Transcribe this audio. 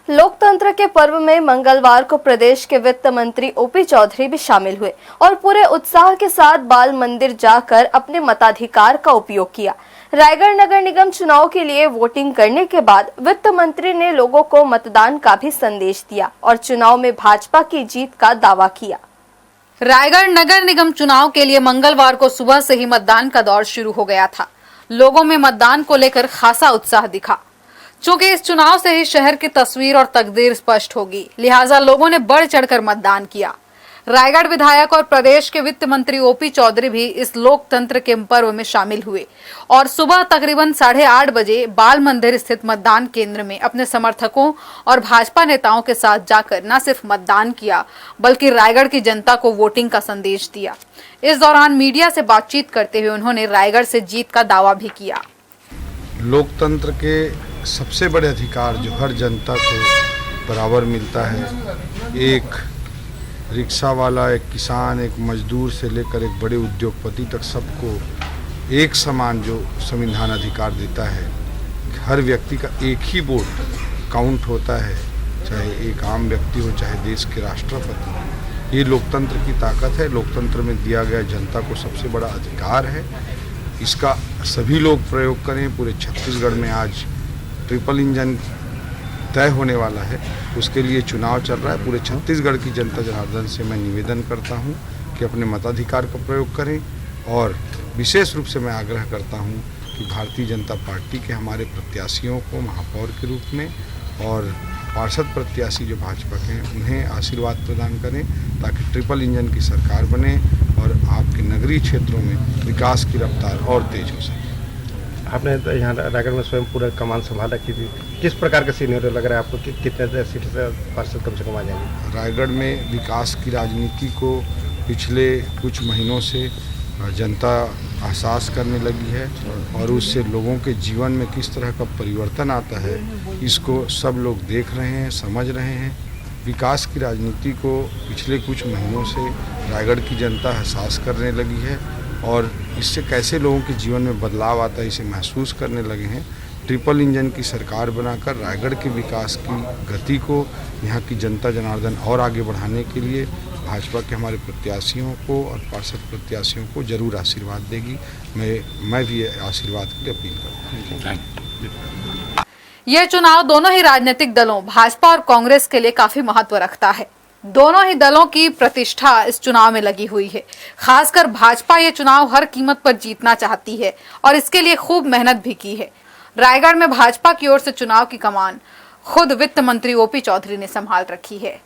लोकतंत्र के पर्व में मंगलवार को प्रदेश के वित्त मंत्री ओपी चौधरी भी शामिल हुए और पूरे उत्साह के साथ बाल मंदिर जाकर अपने मताधिकार का उपयोग किया। रायगढ़ नगर निगम चुनाव के लिए वोटिंग करने के बाद वित्त मंत्री ने लोगों को मतदान का भी संदेश दिया और चुनाव में भाजपा की जीत का दावा किया। रायगढ़ नगर निगम चुनाव के लिए मंगलवार को सुबह से ही मतदान का दौर शुरू हो गया था। लोगों में मतदान को लेकर खासा उत्साह दिखा। चूंकि इस चुनाव से ही शहर की तस्वीर और तकदीर स्पष्ट होगी, लिहाजा लोगों ने बढ़ चढ़कर मतदान किया। रायगढ़ विधायक और प्रदेश के वित्त मंत्री ओपी चौधरी भी इस लोकतंत्र के पर्व में शामिल हुए और सुबह तकरीबन 8:30 बजे बाल मंदिर स्थित मतदान केंद्र में अपने समर्थकों और भाजपा नेताओं के साथ जाकर न सिर्फ मतदान किया, बल्कि रायगढ़ की जनता को वोटिंग का संदेश दिया। इस दौरान मीडिया से बातचीत करते हुए उन्होंने रायगढ़ से जीत का दावा भी किया। लोकतंत्र के सबसे बड़े अधिकार जो हर जनता को बराबर मिलता है, एक रिक्शा वाला, एक किसान, एक मजदूर से लेकर एक बड़े उद्योगपति तक सबको एक समान जो संविधान अधिकार देता है। हर व्यक्ति का एक ही वोट काउंट होता है, चाहे एक आम व्यक्ति हो, चाहे देश के राष्ट्रपति हो। ये लोकतंत्र की ताकत है। लोकतंत्र में दिया गया जनता को सबसे बड़ा अधिकार है। इसका सभी लोग प्रयोग करें। पूरे छत्तीसगढ़ में आज ट्रिपल इंजन तय होने वाला है, उसके लिए चुनाव चल रहा है। पूरे छत्तीसगढ़ की जनता जनार्दन से मैं निवेदन करता हूं कि अपने मताधिकार का प्रयोग करें और विशेष रूप से मैं आग्रह करता हूं कि भारतीय जनता पार्टी के हमारे प्रत्याशियों को महापौर के रूप में और पार्षद प्रत्याशी जो भाजपा के हैं उन्हें आशीर्वाद प्रदान करें, ताकि ट्रिपल इंजन की सरकार बने और आपके नगरीय क्षेत्रों में विकास की रफ्तार और तेज हो सके। आपने तो यहाँ रायगढ़ में स्वयं पूरा कमान संभाला की थी, किस प्रकार का सीनियर लग रहा है आपको कि कितने सीट से पार्षद कम से कम आ जाएंगे? रायगढ़ में विकास की राजनीति को पिछले कुछ महीनों से जनता एहसास करने लगी है और उससे लोगों के जीवन में किस तरह का परिवर्तन आता है, इसको सब लोग देख रहे हैं, समझ रहे हैं। विकास की राजनीति को पिछले कुछ महीनों से रायगढ़ की जनता एहसास करने लगी है और इससे कैसे लोगों के जीवन में बदलाव आता है इसे महसूस करने लगे हैं। ट्रिपल इंजन की सरकार बनाकर रायगढ़ के विकास की गति को यहाँ की जनता जनार्दन और आगे बढ़ाने के लिए भाजपा के हमारे प्रत्याशियों को और पार्षद प्रत्याशियों को जरूर आशीर्वाद देगी। मैं भी आशीर्वाद के लिए अपील करता हूँ। यह चुनाव दोनों ही राजनीतिक दलों भाजपा और कांग्रेस के लिए काफी महत्व रखता है। दोनों ही दलों की प्रतिष्ठा इस चुनाव में लगी हुई है। खासकर भाजपा ये चुनाव हर कीमत पर जीतना चाहती है और इसके लिए खूब मेहनत भी की है। रायगढ़ में भाजपा की ओर से चुनाव की कमान खुद वित्त मंत्री ओपी चौधरी ने संभाल रखी है।